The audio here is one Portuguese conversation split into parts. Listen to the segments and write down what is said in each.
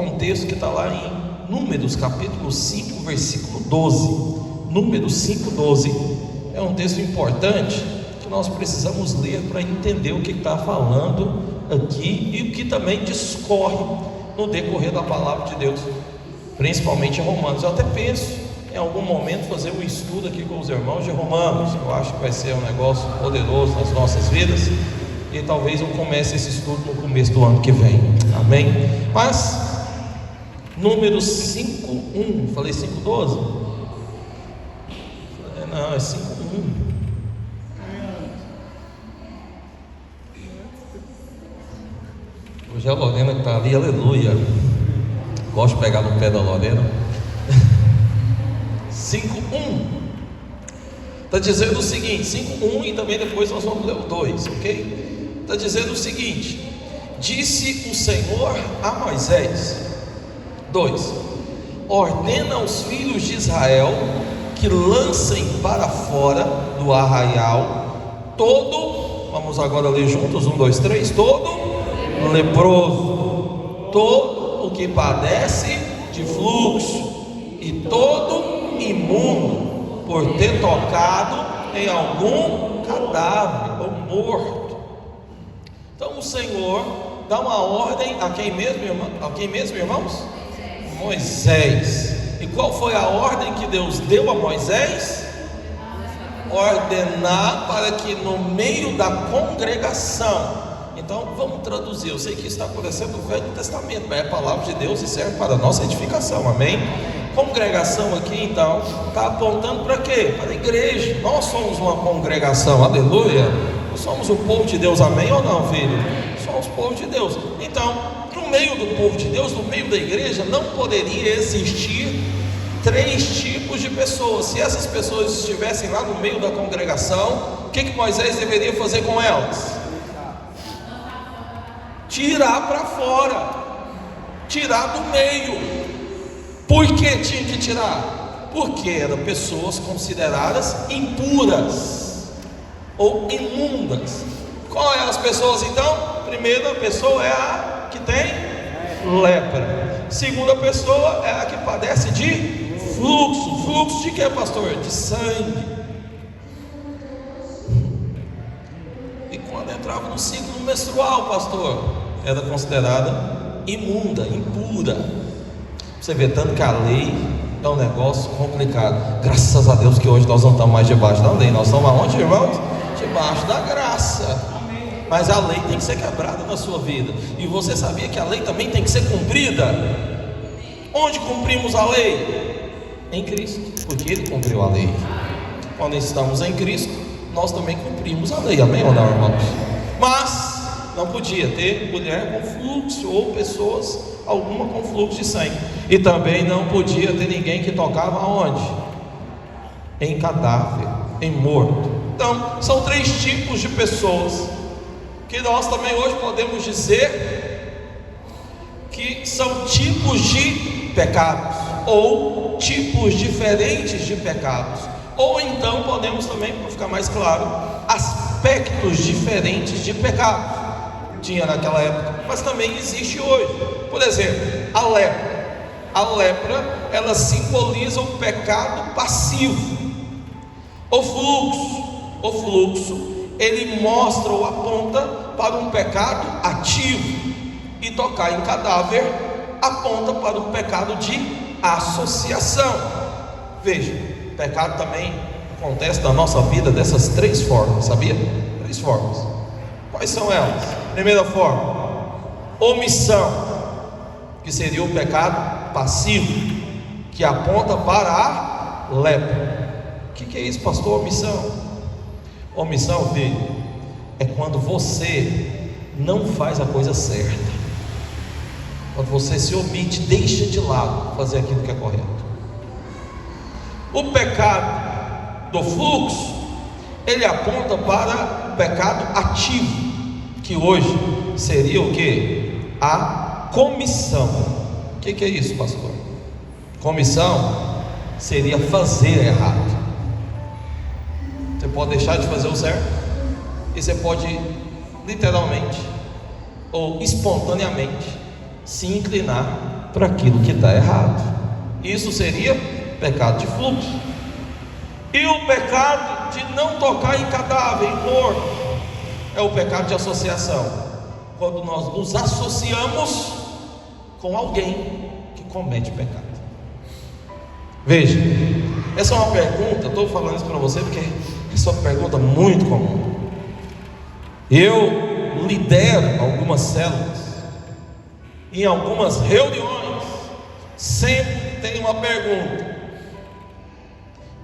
Um texto que está lá em Números, capítulo 5, versículo 12. Números 5, 12. É um texto importante que nós precisamos ler para entender o que está falando aqui e o que também discorre no decorrer da palavra de Deus, principalmente em Romanos. Eu até penso em algum momento fazer um estudo aqui com os irmãos de Romanos. Eu acho que vai ser um negócio poderoso nas nossas vidas, e talvez eu comece esse estudo no começo do ano que vem, amém? Mas Números 5:1, falei 5:12? Não, é 5:1. Hoje é a Lorena que está ali, aleluia. Gosto de pegar no pé da Lorena. 5:1 está dizendo o seguinte, 5:1, e também depois nós vamos ler o 2, ok? Está dizendo o seguinte: disse o Senhor a Moisés. 2. Ordena aos filhos de Israel que lancem para fora do arraial todo, vamos agora ler juntos, 1, 2, 3, todo leproso, todo o que padece de fluxo e todo imundo por ter tocado em algum cadáver ou morto. Então o Senhor dá uma ordem a quem mesmo, irmãos? Moisés. E qual foi a ordem que Deus deu a Moisés? Ordenar para que no meio da congregação. Então vamos traduzir. Eu sei que isso está acontecendo no Velho Testamento, mas é a palavra de Deus e serve para a nossa edificação, amém? Congregação aqui então está apontando para quê? Para a igreja. Nós somos uma congregação, aleluia. Nós somos o povo de Deus, amém ou não, filho? Somos o povo de Deus. Então, no meio do povo de Deus, no meio da igreja, não poderia existir 3 tipos de pessoas. Se essas pessoas estivessem lá no meio da congregação, o que Moisés deveria fazer com elas? Tirar para fora, tirar do meio. Por que tinha que tirar? Porque eram pessoas consideradas impuras ou imundas. Qual é as pessoas então? Primeira pessoa é a que tem lepra. Segunda pessoa é a que padece de fluxo. Fluxo de quê, pastor? De sangue. E quando entrava no ciclo menstrual, pastor, era considerada imunda, impura. Você vê tanto que a lei é um negócio complicado. Graças a Deus que hoje nós não estamos mais debaixo da lei. Nós estamos aonde, irmãos? Debaixo da graça. Mas a lei tem que ser quebrada na sua vida. E você sabia que a lei também tem que ser cumprida? Onde cumprimos a lei? Em Cristo, porque Ele cumpriu a lei. Quando estamos em Cristo, nós também cumprimos a lei, amém ou não, irmãos? Mas não podia ter mulher com fluxo ou pessoas, alguma com fluxo de sangue. E também não podia ter ninguém que tocava aonde? Em cadáver, em morto. Então, são 3 tipos de pessoas que nós também hoje podemos dizer que são tipos de pecados, ou tipos diferentes de pecados, ou então podemos também, para ficar mais claro, aspectos diferentes de pecado. Tinha naquela época, mas também existe hoje. Por exemplo, a lepra. A lepra, ela simboliza o pecado passivo. O fluxo, ele mostra ou aponta para um pecado ativo, e tocar em cadáver aponta para um pecado de associação. Veja, pecado também acontece na nossa vida dessas 3 formas, sabia? 3 formas. Quais são elas? Primeira forma, omissão, que seria o pecado passivo, que aponta para a lepra. O que é isso, pastor? Omissão. Omissão, filho, é quando você não faz a coisa certa, quando você se omite, deixa de lado fazer aquilo que é correto. O pecado do fluxo, ele aponta para o pecado ativo, que hoje seria o que? A comissão. O que é isso, pastor? Comissão seria fazer errado. Você pode deixar de fazer o certo, e você pode literalmente ou espontaneamente se inclinar para aquilo que está errado. Isso seria pecado de fluxo. E o pecado de não tocar em cadáver, em morto, é o pecado de associação, quando nós nos associamos com alguém que comete pecado. Veja, essa é uma pergunta, estou falando isso para você porque essa é uma pergunta muito comum. Eu lidero algumas células, em algumas reuniões, sempre tem uma pergunta: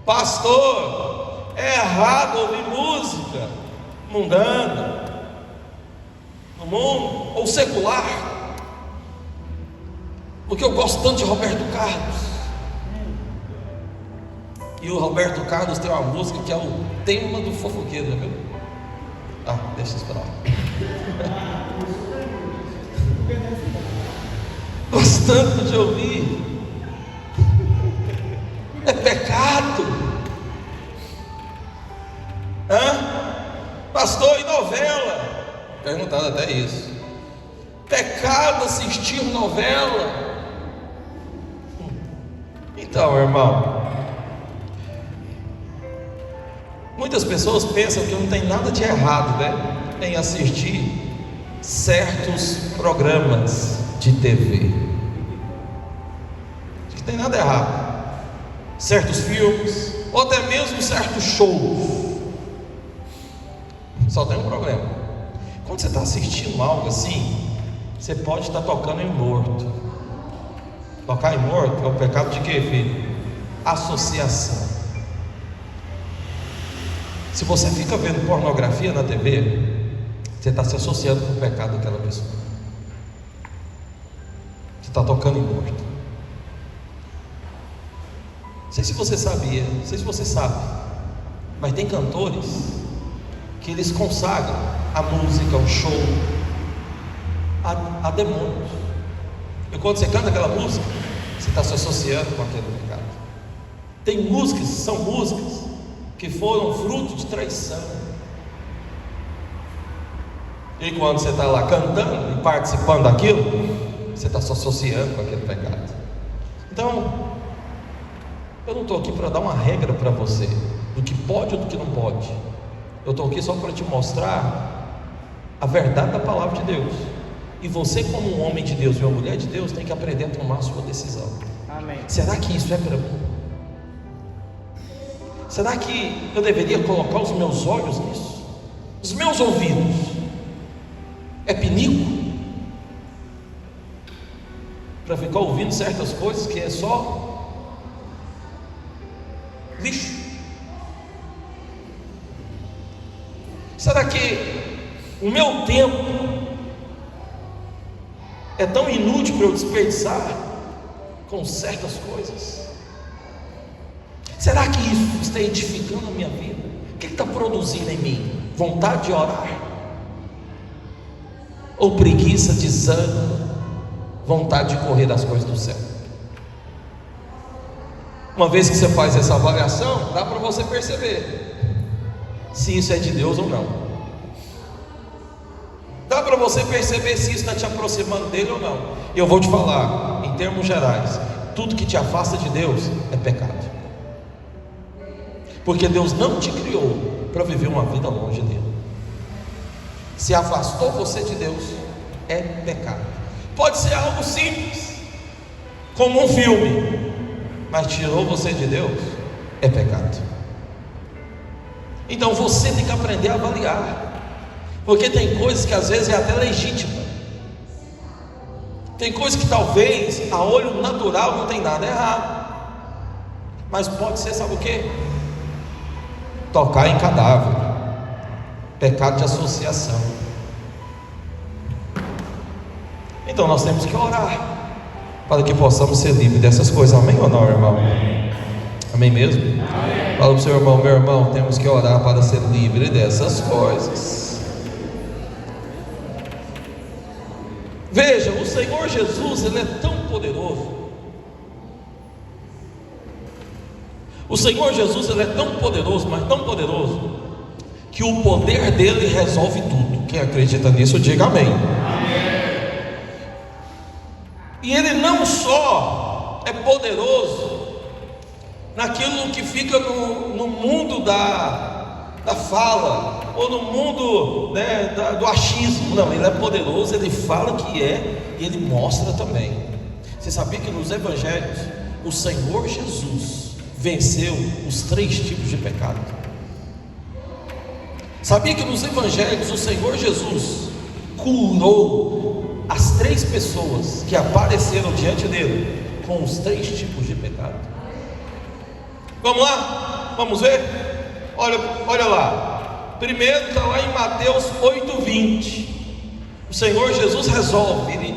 pastor, é errado ouvir música mundana no mundo ou secular? Porque eu gosto tanto de Roberto Carlos. E o Roberto Carlos tem uma música que é o tema do fofoqueiro, já viu? Ah, deixa isso pra lá. Gosto tanto de ouvir. É pecado. Pastor, e novela? Perguntado até isso. Pecado assistir novela? Então, irmão, muitas pessoas pensam que não tem nada de errado, né, em assistir certos programas de TV. Não tem nada errado. Certos filmes, ou até mesmo certos shows. Só tem um problema: quando você está assistindo algo assim, você pode estar tocando em morto. Tocar em morto é o pecado de quê, filho? Associação. Se você fica vendo pornografia na TV, você está se associando com o pecado daquela pessoa. Você está tocando em morto. Não sei se você sabia, não sei se você sabe, mas tem cantores que eles consagram a música, o show a demônios. E quando você canta aquela música, você está se associando com aquele pecado. Tem músicas, são músicas que foram fruto de traição. E quando você está lá cantando e participando daquilo, você está se associando com aquele pecado. Então, eu não estou aqui para dar uma regra para você do que pode ou do que não pode. Eu estou aqui só para te mostrar a verdade da palavra de Deus. E você, como um homem de Deus e uma mulher de Deus, tem que aprender a tomar a sua decisão. Amém. Será que isso é para mim? Será que eu deveria colocar os meus olhos nisso? Os meus ouvidos é pinico para ficar ouvindo certas coisas que é só lixo? Será que o meu tempo é tão inútil para eu desperdiçar com certas coisas? Será que isso está edificando a minha vida? O que está produzindo em mim? Vontade de orar? Ou preguiça, desânimo, vontade de correr das coisas do céu? Uma vez que você faz essa avaliação, dá para você perceber se isso é de Deus ou não. Dá para você perceber se isso está te aproximando dele ou não. E eu vou te falar, em termos gerais, tudo que te afasta de Deus é pecado. Porque Deus não te criou para viver uma vida longe dele. Se afastou você de Deus, é pecado. Pode ser algo simples, como um filme, mas tirou você de Deus, é pecado. Então você tem que aprender a avaliar, porque tem coisas que às vezes é até legítima. Tem coisas que talvez a olho natural não tem nada errado, mas pode ser, sabe o que? Tocar em cadáver, pecado de associação. Então nós temos que orar para que possamos ser livres dessas coisas. Amém ou não, irmão? Amém mesmo? Amém. Fala para o seu irmão: meu irmão, temos que orar para ser livre dessas coisas. Veja, o Senhor Jesus, Ele é tão poderoso. O Senhor Jesus, Ele é tão poderoso, mas tão poderoso, que o poder dele resolve tudo. Quem acredita nisso, diga amém. Amém. E Ele não só é poderoso naquilo que fica no mundo da fala, ou no mundo, né, do achismo. Não, Ele é poderoso, Ele fala que é, e Ele mostra também. Você sabia que nos evangelhos o Senhor Jesus venceu os 3 tipos de pecado? Sabia que nos evangelhos o Senhor Jesus curou as 3 pessoas que apareceram diante dele com os 3 tipos de pecado? Vamos lá? Vamos ver? Olha lá. Primeiro está lá em Mateus 8:20. O Senhor Jesus resolve, Ele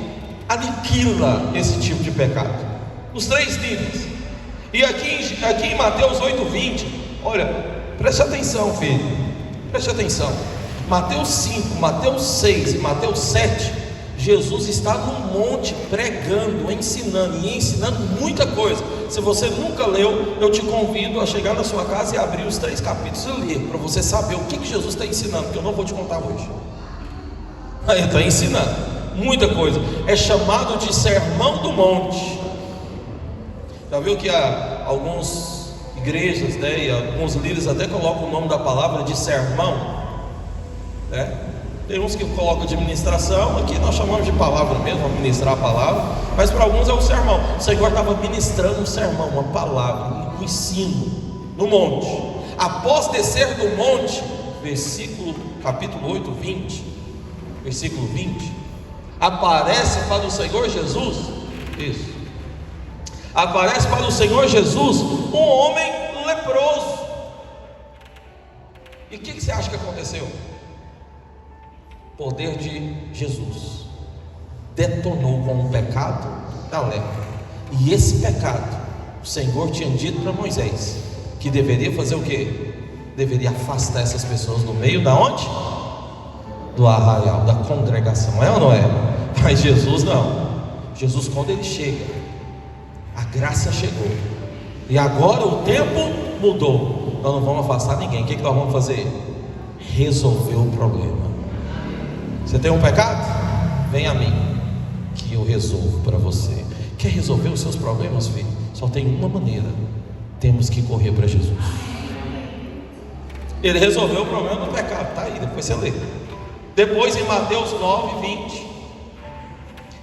aniquila esse tipo de pecado, os 3 níveis. E aqui em Mateus 8:20, olha, preste atenção, filho. Preste atenção, Mateus 5, Mateus 6 e Mateus 7, Jesus está no monte pregando, ensinando, e ensinando muita coisa. Se você nunca leu, eu te convido a chegar na sua casa e abrir os 3 capítulos e ler, para você saber o que Jesus está ensinando, que eu não vou te contar hoje. Ele está ensinando muita coisa, é chamado de Sermão do Monte. Já viu que há algumas igrejas, né, e alguns líderes até colocam o nome da palavra de sermão, né? Tem uns que colocam de ministração, aqui nós chamamos de palavra mesmo, vamos ministrar a palavra, mas para alguns é o sermão. O Senhor estava ministrando um sermão, uma palavra, um ensino no monte. Após descer do monte, capítulo 8, 20, versículo 20, aparece para o Senhor Jesus, isso, aparece para o Senhor Jesus um homem leproso. E o que você acha que aconteceu? Poder de Jesus detonou com o pecado da lepra. E esse pecado, o Senhor tinha dito para Moisés que deveria fazer o quê? Deveria afastar essas pessoas do meio da onde? Do arraial, da congregação, é ou não é? Mas Jesus não. Jesus, quando Ele chega, a graça chegou, e agora o tempo mudou. Nós não vamos afastar ninguém. O que nós vamos fazer? Resolver o problema. Você tem um pecado? Vem a mim, que eu resolvo para você. Quer resolver os seus problemas, filho? Só tem uma maneira: temos que correr para Jesus. Ele resolveu o problema do pecado, está aí, depois você lê. Depois em Mateus 9:20,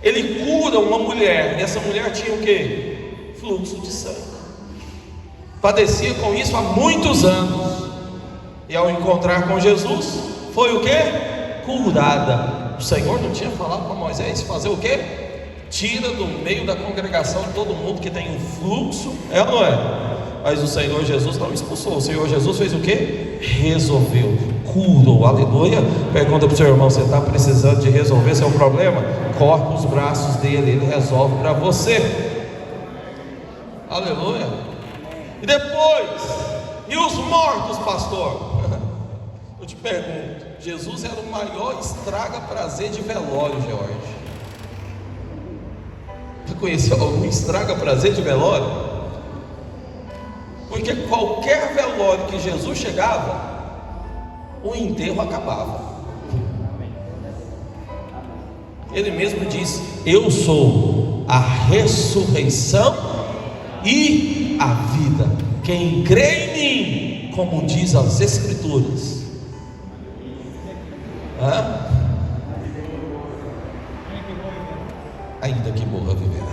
Ele cura uma mulher, e essa mulher tinha o que? Fluxo de sangue, padecia com isso há muitos anos, e ao encontrar com Jesus, foi o que? Curada. O Senhor não tinha falado para Moisés fazer o que? Tira do meio da congregação todo mundo que tem um fluxo, é ou não é? Mas o Senhor Jesus não expulsou. O Senhor Jesus fez o que? Resolveu, curou, aleluia. Pergunta para o seu irmão: você está precisando de resolver seu problema? Corre para os braços dele, ele resolve para você, aleluia. E depois, e os mortos, pastor? Eu te pergunto, Jesus era o maior estraga-prazer de velório, George. Você conheceu algum estraga-prazer de velório? Porque qualquer velório que Jesus chegava, o enterro acabava. Ele mesmo disse: eu sou a ressurreição e a vida. Quem crê em mim, como diz as Escrituras, ainda que morra, viverá.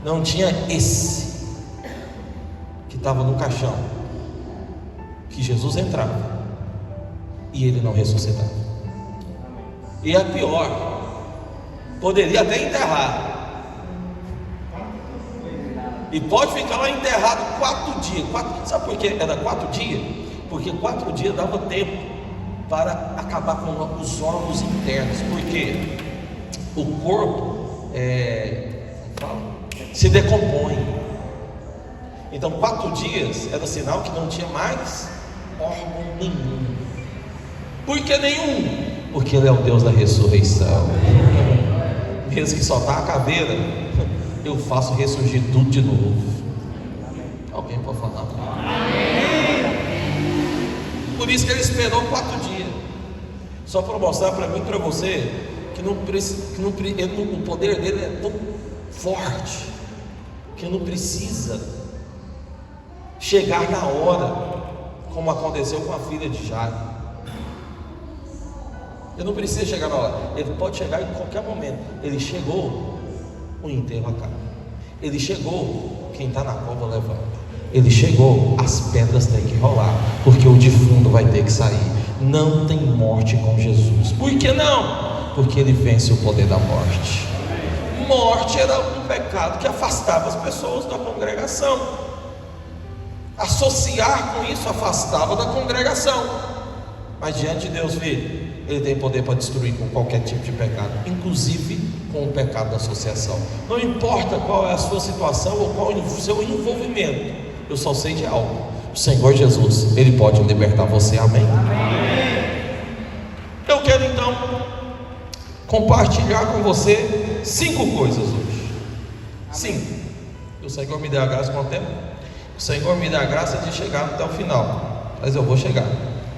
Não tinha esse que estava no caixão, que Jesus entrava e ele não ressuscitava. E a pior, poderia até enterrar, e pode ficar lá enterrado 4 dias. Sabe por que era 4 dias? Porque 4 dias dava tempo para acabar com os órgãos internos, porque o corpo se decompõe. Então 4 dias era sinal que não tinha mais órgão nenhum. Por que nenhum? Porque Ele é o Deus da ressurreição. Mesmo que só está a caveira, eu faço ressurgir tudo de novo. Alguém pode falar? Por isso que Ele esperou 4 dias. só para mostrar para mim e para você que o poder dele é tão forte que não precisa chegar na hora, como aconteceu com a filha de Jairo. Ele não precisa chegar na hora, ele pode chegar em qualquer momento. Ele chegou, o enterro acaba. Ele chegou, quem está na cova levanta. Ele chegou, as pedras têm que rolar, porque o defunto vai ter que sair. Não tem morte com Jesus. Por que não? Porque ele vence o poder da morte. Morte era um pecado que afastava as pessoas da congregação. Associar com isso afastava da congregação. Mas diante de Deus, filho, ele tem poder para destruir com qualquer tipo de pecado, inclusive com o pecado da associação. Não importa qual é a sua situação ou qual é o seu envolvimento, eu só sei de algo: o Senhor Jesus, Ele pode libertar você. Amém? Amém. Eu quero então compartilhar com você 5 coisas hoje. 5. O Senhor me deu a graça, quanto tempo? O Senhor me dá a graça de chegar até o final, mas eu vou chegar.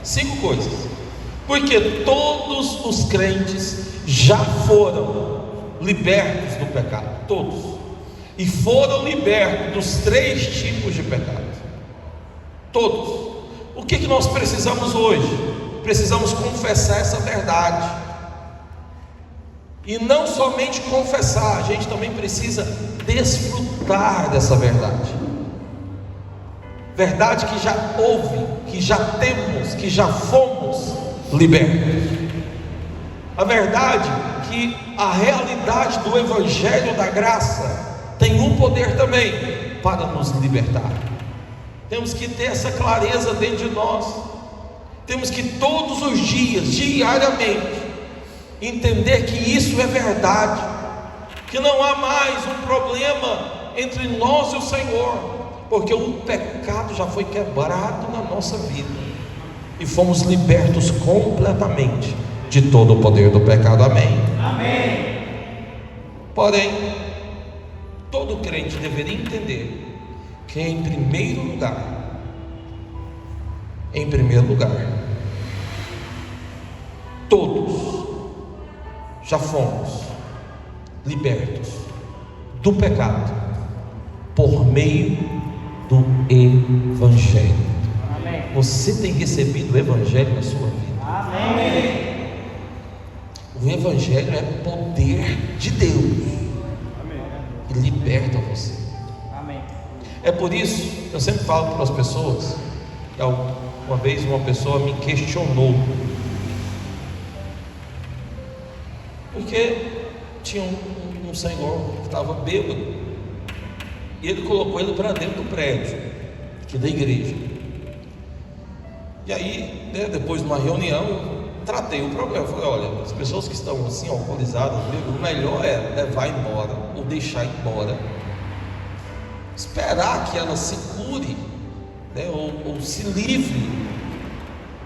5 coisas. Porque todos os crentes já foram libertos do pecado, todos, e foram libertos dos 3 tipos de pecado, todos. O que nós precisamos hoje? Precisamos confessar essa verdade, e não somente confessar, a gente também precisa desfrutar dessa verdade. Verdade que já houve, que já temos, que já fomos libertos. A verdade que a realidade do Evangelho da Graça tem um poder também para nos libertar. Temos que ter essa clareza dentro de nós. Temos que todos os dias, diariamente, entender que isso é verdade, que não há mais um problema entre nós e o Senhor, porque o pecado já foi quebrado na nossa vida e fomos libertos completamente de todo o poder do pecado. Amém? Amém. Porém, todo crente deveria entender que em primeiro lugar, todos já fomos libertos do pecado por meio do Evangelho. Amém. Você tem recebido o Evangelho na sua vida. Amém. O Evangelho é poder de Deus. Amém. E liberta você. Amém. É por isso, eu sempre falo para as pessoas, que uma vez uma pessoa me questionou, porque tinha um senhor que estava bêbado, e ele colocou ele para dentro do prédio aqui da igreja. E aí, depois de uma reunião, eu tratei o problema. Eu falei: olha, as pessoas que estão assim alcoolizadas, o melhor é levar embora ou deixar embora, esperar que ela se cure, ou se livre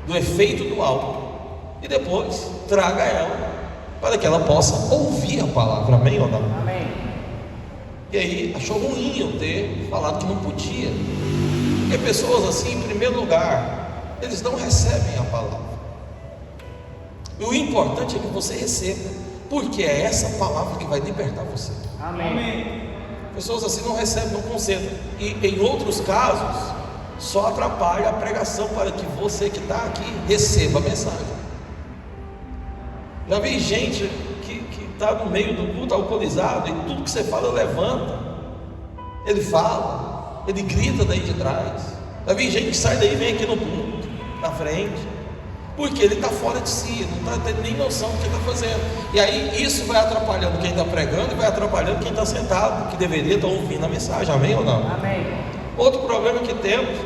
do efeito do álcool, e depois traga ela para que ela possa ouvir a palavra. Amém ou não? Amém. E aí achou ruim eu ter falado que não podia, porque pessoas assim, em primeiro lugar, eles não recebem a palavra. E o importante é que você receba, porque é essa palavra que vai libertar você. Amém. Pessoas assim não recebem, não concentram, e em outros casos só atrapalha a pregação para que você que está aqui receba a mensagem. Já vi gente que está no meio do culto alcoolizado, e tudo que você fala levanta, ele fala, ele grita daí de trás. Já vi gente que sai daí e vem aqui no culto, na frente, porque ele está fora de si, não está tendo nem noção do que está fazendo. E aí isso vai atrapalhando quem está pregando e vai atrapalhando quem está sentado, que deveria estar ouvindo a mensagem. Amém ou não? Amém. Outro problema que temos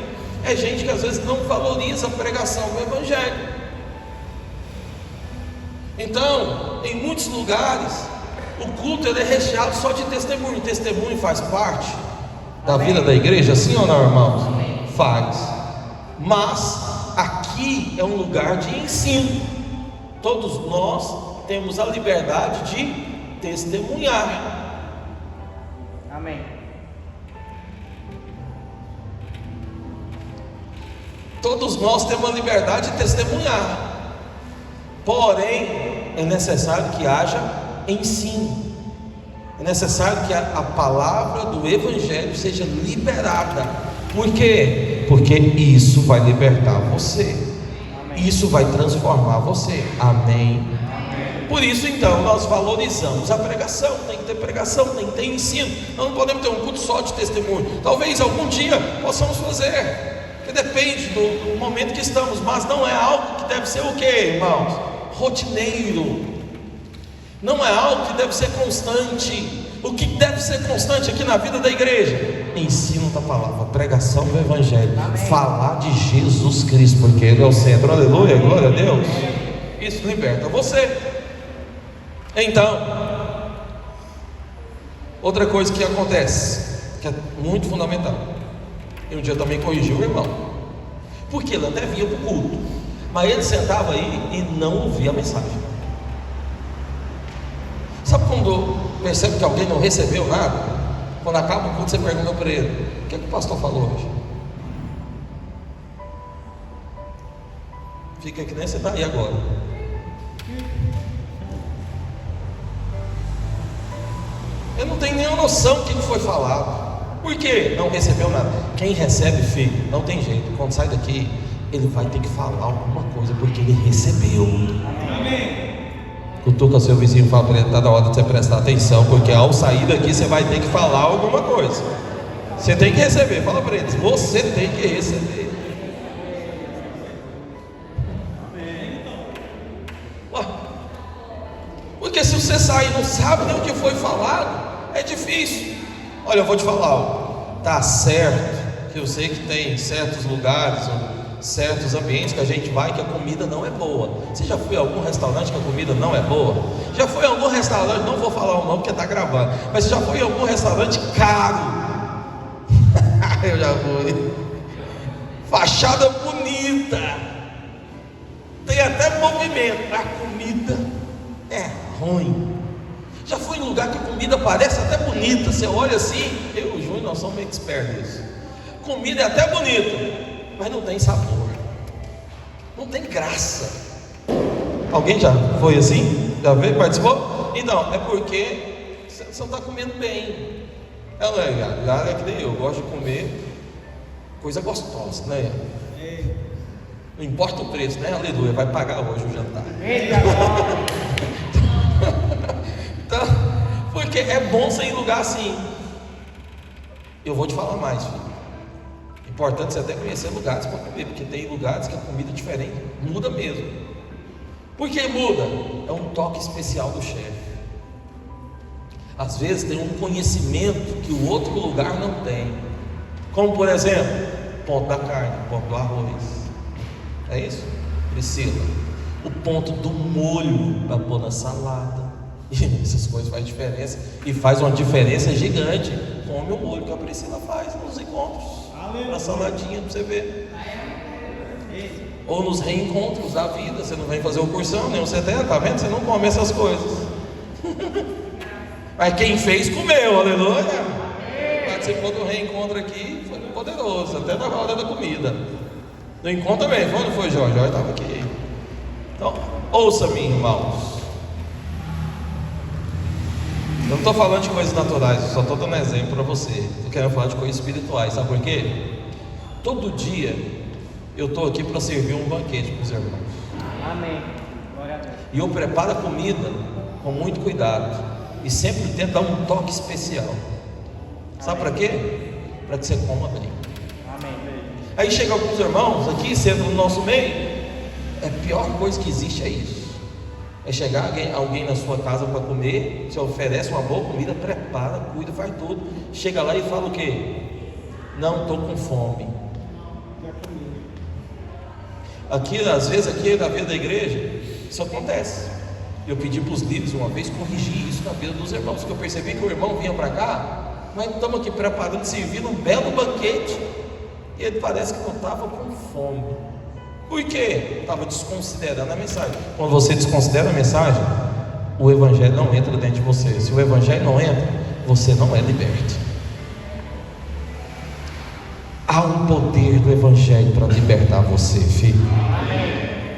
é gente que às vezes não valoriza a pregação do Evangelho. Então, em muitos lugares, o culto ele é recheado só de testemunho. Testemunho faz parte da vida da igreja, sim ou não, irmãos? Amém. Faz. Mas aqui é um lugar de ensino. Todos nós temos a liberdade de testemunhar. Amém. Todos nós temos a liberdade de testemunhar. Porém, é necessário que haja ensino. É necessário que a palavra do Evangelho seja liberada. Por quê? Porque isso vai libertar você. Isso vai transformar você. Amém. Por isso então nós valorizamos a pregação. Tem que ter pregação, tem que ter ensino. Nós não podemos ter um culto só de testemunho. Talvez algum dia possamos fazer, porque depende do momento que estamos. Mas não é algo que deve ser o quê, irmãos? Rotineiro. Não é algo que deve ser constante. O que deve ser constante aqui na vida da igreja? Ensino da palavra, pregação do Evangelho. Amém. Falar de Jesus Cristo, porque Ele é o centro. Aleluia, glória a Deus. Isso liberta você. Então, outra coisa que acontece, que é muito fundamental, e um dia eu também corrigi o irmão, porque ele até vinha para o culto, mas ele sentava aí e não ouvia a mensagem. Sabe quando percebe que alguém não recebeu nada? Quando acaba o culto, você pergunta para ele: o que é que o pastor falou hoje? Fica que nem você está aí agora. Eu não tenho nenhuma noção do que foi falado. Por quê? Não recebeu nada. Quem recebe, filho, não tem jeito. Quando sai daqui, ele vai ter que falar alguma coisa, porque ele recebeu. Amém. Cutuca seu vizinho e fala para ele: está na hora de você prestar atenção, porque ao sair daqui você vai ter que falar alguma coisa. Você tem que receber. Fala para eles: você tem que receber. Porque se você sair e não sabe nem o que foi falado, é difícil. Olha, eu vou te falar algo. Tá certo que eu sei que tem certos lugares, certos ambientes que a gente vai que a comida não é boa. Você já foi a algum restaurante que a comida não é boa? Já foi a algum restaurante, não vou falar o nome porque está gravando, mas você já foi a algum restaurante caro? Eu já fui. Fachada bonita, tem até movimento, a comida é ruim. Já fui em lugar que a comida parece até bonita, você olha assim, eu e o Júnior nós somos meio expertos nisso. Comida é até bonita, mas não tem sabor, não tem graça. Alguém já foi assim? Já veio, participou? Então, é porque você não está comendo bem. É que nem eu gosto de comer coisa gostosa, né? Não importa o preço, né? Aleluia, vai pagar hoje o jantar. Então, porque é bom você ir em lugar assim. Eu vou te falar mais, filho. Importante você até conhecer lugares para comer, porque tem lugares que a comida é diferente, muda mesmo. Por que muda? É um toque especial do chefe. Às vezes tem um conhecimento que o outro lugar não tem. Como por exemplo, ponto da carne, ponto do arroz. É isso? Priscila. O ponto do molho para pôr na salada. E essas coisas fazem diferença. E faz uma diferença gigante. Come o molho que a Priscila faz nos encontros. Na saladinha para você ver. Ou nos reencontros da vida. Você não vem fazer o cursão, nem o CT, tá vendo? Você não come essas coisas. Mas quem fez, comeu, aleluia. Participou do reencontro aqui, foi poderoso, até na hora da comida. No encontro também, foi, não foi, Jorge? Jorge estava aqui. Então, ouça-me, irmãos. Eu não estou falando de coisas naturais, eu só estou dando exemplo para você. Eu quero falar de coisas espirituais, sabe por quê? Todo dia eu estou aqui para servir um banquete para os irmãos. Amém. Glória a Deus. E eu preparo a comida com muito cuidado e sempre tento dar um toque especial. Sabe para quê? Para que você coma bem. Amém. Aí chega alguns irmãos aqui, sendo no nosso meio, a pior coisa que existe é isso. É chegar alguém na sua casa para comer, você oferece uma boa comida, prepara, cuida, faz tudo. Chega lá e fala o quê? Não estou com fome. Aqui, às vezes, aqui na vida da igreja, isso acontece. Eu pedi para os líderes uma vez corrigir isso na vida dos irmãos, porque eu percebi que o irmão vinha para cá, nós estamos aqui preparando, servindo um belo banquete, e ele parece que não estava com fome. Por quê? Estava desconsiderando a mensagem. Quando você desconsidera a mensagem, o evangelho não entra dentro de você. Se o evangelho não entra, você não é liberto. Há um poder do evangelho para libertar você, filho.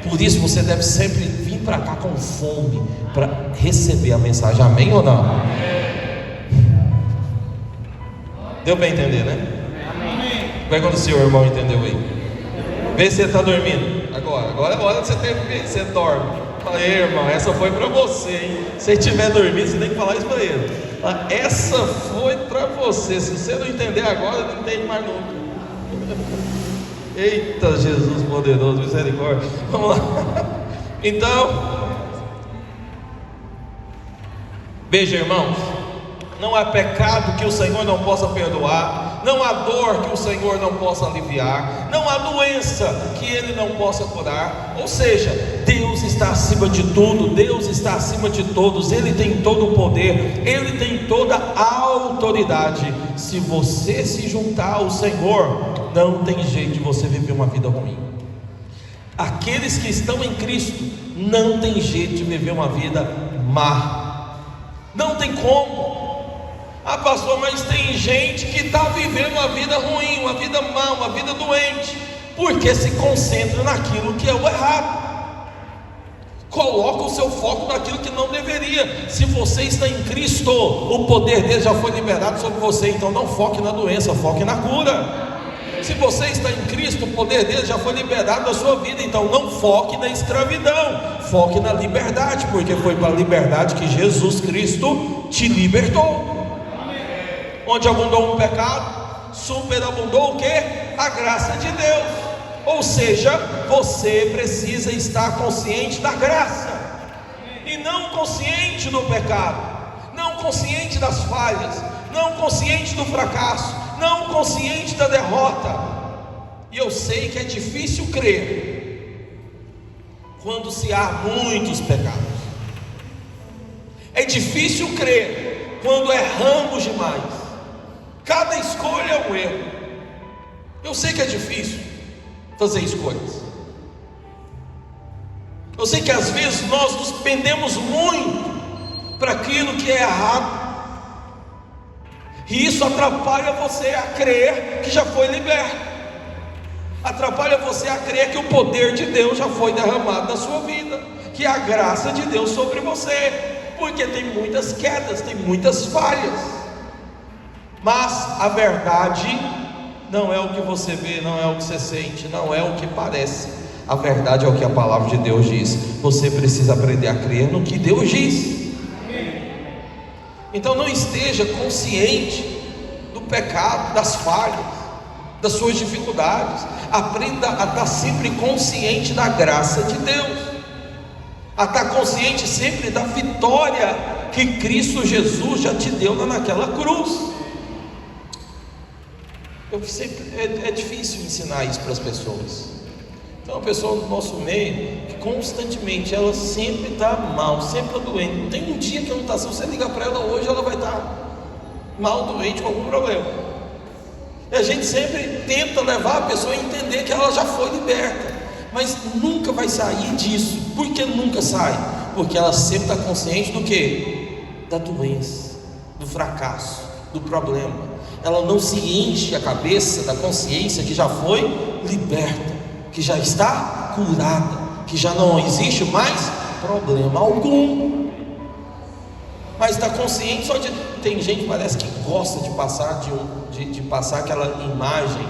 Por isso você deve sempre vir para cá com fome para receber a mensagem. Amém ou não? Deu para entender, né? Amém. Como é quando o seu irmão entendeu aí? Vê se você está dormindo. Agora é a hora de você ter, você dorme. Fala, irmão, essa foi para você, hein? Se estiver dormindo, você tem que falar isso para ele. Essa foi para você. Se você não entender agora, não entende mais nunca. Eita, Jesus poderoso, misericórdia. Vamos lá. Então, veja, irmãos, não há pecado que o Senhor não possa perdoar, não há dor que o Senhor não possa aliviar, não há doença que Ele não possa curar. Ou seja, Deus está acima de tudo, Deus está acima de todos, Ele tem todo o poder, Ele tem toda a autoridade. Se você se juntar ao Senhor, não tem jeito de você viver uma vida ruim. Aqueles que estão em Cristo, não tem jeito de viver uma vida má, não tem como. Ah, pastor, mas tem gente que está vivendo uma vida ruim, uma vida má, uma vida doente, porque se concentra naquilo que é o errado, coloca o seu foco naquilo que não deveria. Se você está em Cristo, o poder dele já foi liberado sobre você, então não foque na doença, foque na cura. Se você está em Cristo, o poder dele já foi liberado da sua vida, então não foque na escravidão, foque na liberdade, porque foi para a liberdade que Jesus Cristo te libertou. Onde abundou o pecado, superabundou o que? A graça de Deus. Ou seja, você precisa estar consciente da graça, e não consciente do pecado, não consciente das falhas, não consciente do fracasso, não consciente da derrota. E eu sei que é difícil crer quando se há muitos pecados, é difícil crer quando erramos demais. Cada escolha é um erro. Eu sei que é difícil fazer escolhas. Eu sei que às vezes nós nos pendemos muito para aquilo que é errado, e isso atrapalha você a crer que já foi liberto, atrapalha você a crer que o poder de Deus já foi derramado na sua vida, que a graça de Deus sobre você, porque tem muitas quedas, tem muitas falhas. Mas a verdade não é o que você vê, não é o que você sente, não é o que parece. A verdade é o que a palavra de Deus diz. Você precisa aprender a crer no que Deus diz. Então não esteja consciente do pecado, das falhas, das suas dificuldades. Aprenda a estar sempre consciente da graça de Deus, a estar consciente sempre da vitória que Cristo Jesus já te deu naquela cruz. É difícil ensinar isso para as pessoas. Então, uma pessoa do nosso meio, que constantemente, ela sempre está mal, sempre está doente. Não tem um dia que ela não está. Se você ligar para ela hoje, ela vai estar mal, doente, com algum problema. E a gente sempre tenta levar a pessoa a entender que ela já foi liberta, mas nunca vai sair disso. Por que nunca sai? Porque ela sempre está consciente do quê? Da doença, do fracasso, do problema. Ela não se enche a cabeça da consciência que já foi liberta, que já está curada, que já não existe mais problema algum. Mas está consciente só de... Tem gente que parece que gosta de passar de passar aquela imagem,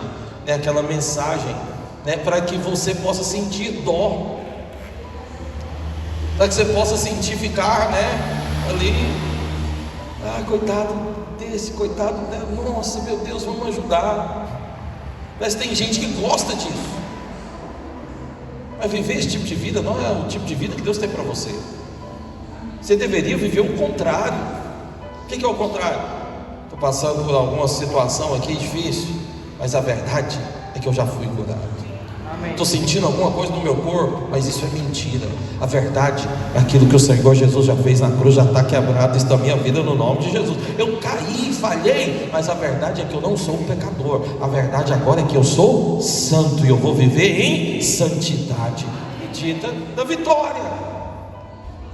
né, aquela mensagem, né, para que você possa sentir dó, para que você possa sentir ficar, né, ali, coitado desse, coitado dela, nossa, meu Deus, vamos ajudar. Mas tem gente que gosta disso. Mas viver esse tipo de vida não é o tipo de vida que Deus tem para você. Você deveria viver o contrário. O que é o contrário? Estou passando por alguma situação aqui difícil, mas a verdade é que eu já fui curado. Estou sentindo alguma coisa no meu corpo, mas isso é mentira. A verdade é aquilo que o Senhor Jesus já fez na cruz, já está quebrado. Isso da minha vida no nome de Jesus. Eu caí, falhei, mas a verdade é que eu não sou um pecador. A verdade agora é que eu sou santo e eu vou viver em santidade, medita da vitória.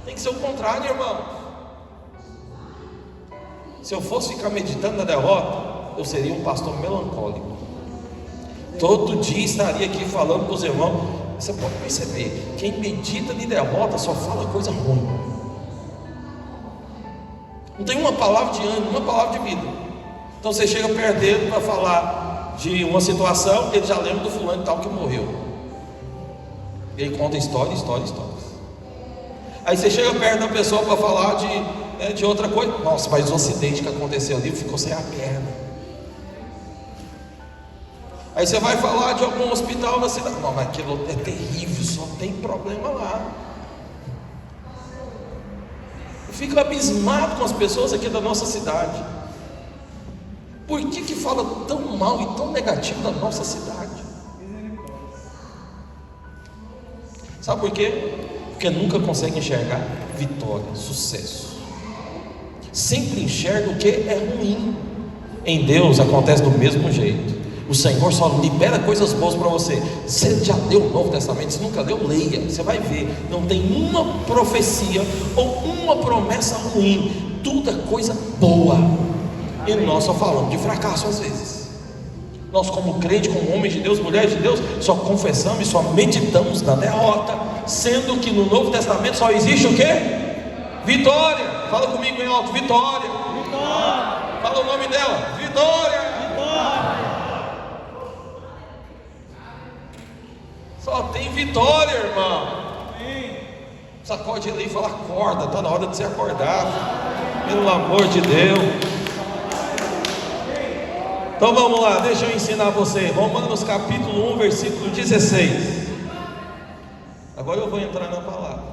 Tem que ser o contrário, irmão. Se eu fosse ficar meditando na derrota, eu seria um pastor melancólico. Todo dia estaria aqui falando para os irmãos: você pode perceber, quem medita em derrota só fala coisa ruim. Não tem uma palavra de ânimo, uma palavra de vida. Então você chega perto dele para falar de uma situação, ele já lembra do fulano e tal que morreu. Ele conta história. Aí você chega perto da pessoa para falar de outra coisa. Nossa, mas o acidente que aconteceu ali, ficou sem a perna. Aí você vai falar de algum hospital na cidade. Não, mas aquilo é terrível, só tem problema lá. Eu fico abismado com as pessoas aqui da nossa cidade. Por que fala tão mal e tão negativo da nossa cidade? Sabe por quê? Porque nunca consegue enxergar vitória, sucesso. Sempre enxerga o que é ruim. Em Deus acontece do mesmo jeito. O Senhor só libera coisas boas para você. Você já leu o Novo Testamento? Se nunca leu, leia. Você vai ver. Não tem uma profecia ou uma promessa ruim. Tudo é coisa boa. E nós só falamos de fracasso às vezes. Nós, como crente, como homens de Deus, mulheres de Deus, só confessamos e só meditamos na derrota, sendo que no Novo Testamento só existe o quê? Vitória. Fala comigo em alto: vitória. Vitória. Fala o nome dela: Vitória. Vitória. Só tem vitória, irmão. Sacode ele e fala: acorda, está na hora de você acordar, pelo amor de Deus. Então vamos lá, deixa eu ensinar você. Romanos capítulo 1, versículo 16. Agora eu vou entrar na palavra.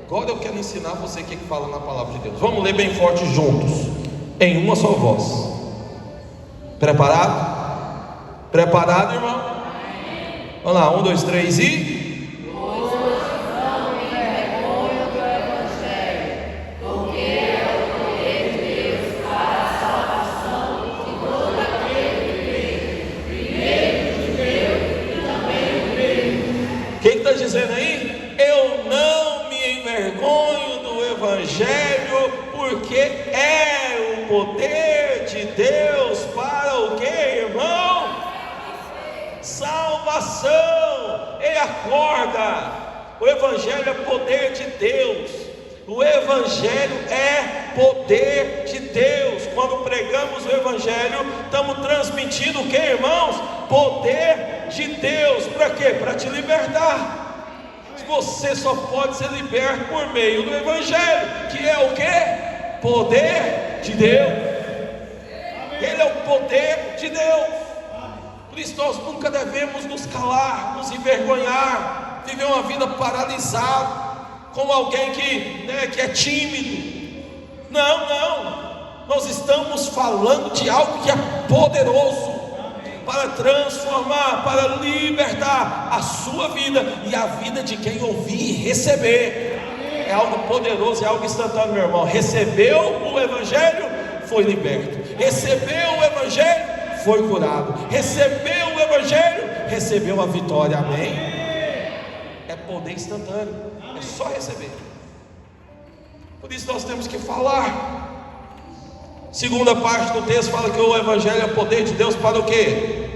Agora eu quero ensinar você o que fala na palavra de Deus. Vamos ler bem forte juntos, em uma só voz. Preparado? Preparado, irmão? Vamos lá, 1, 2, 3 e... dizendo aí, eu não me envergonho do Evangelho, porque é o poder de Deus para o que, irmão? Salvação. Ei, acorda, o Evangelho é poder de Deus. O Evangelho é poder de Deus. Quando pregamos o Evangelho, estamos transmitindo o que, irmãos? Poder de Deus. Para quê? Para te libertar. Você só pode ser liberto por meio do Evangelho, que é o que? Poder de Deus. Ele é o poder de Deus. Por isso nós nunca devemos nos calar, nos envergonhar, viver uma vida paralisada, como alguém que é tímido. Não, nós estamos falando de algo que é poderoso para transformar, para libertar a sua vida e a vida de quem ouvir e receber. É algo poderoso, é algo instantâneo, meu irmão. Recebeu o Evangelho, foi liberto. Recebeu o Evangelho, foi curado. Recebeu o Evangelho, recebeu a vitória. Amém? É poder instantâneo, é só receber. Por isso nós temos que falar. Segunda parte do texto fala que o Evangelho é poder de Deus para o quê?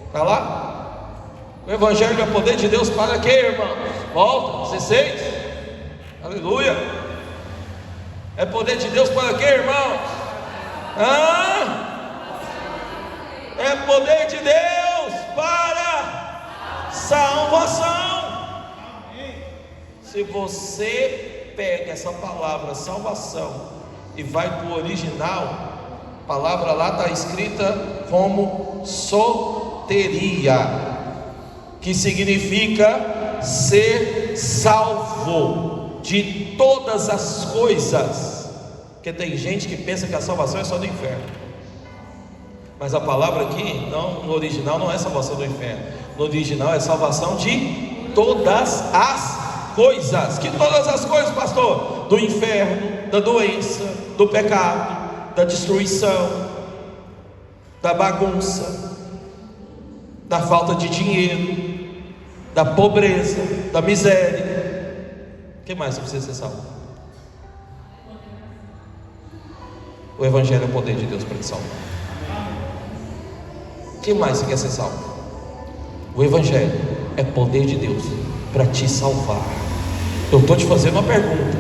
Está lá? O Evangelho é poder de Deus para quê, irmão? Volta, 16. Aleluia. É poder de Deus para quê, irmão? É poder de Deus para salvação. Se você pega essa palavra salvação e vai para o original, a palavra lá está escrita como soteria, que significa ser salvo de todas as coisas. Porque tem gente que pensa que a salvação é só do inferno, mas a palavra aqui no original não é salvação do inferno. No original é salvação de todas as coisas. Que todas as coisas, pastor? Do inferno, da doença, do pecado, da destruição, da bagunça, da falta de dinheiro, da pobreza, da miséria. O que mais você precisa ser salvo? O Evangelho é o poder de Deus para te salvar. O que mais você quer ser salvo? O Evangelho é poder de Deus para te salvar. Eu estou te fazendo uma pergunta: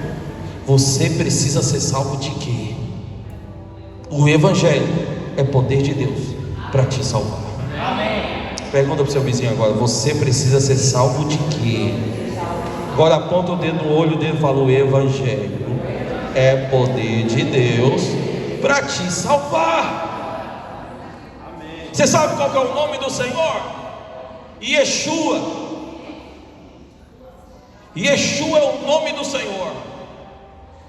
você precisa ser salvo de quê? O Evangelho é poder de Deus para te salvar. Amém. Pergunta para o seu vizinho agora: você precisa ser salvo de quê? Agora aponta o dedo no olho dele e fala: o Evangelho é poder de Deus para te salvar. Amém. Você sabe qual que é o nome do Senhor? Yeshua. Yeshua é o nome do Senhor,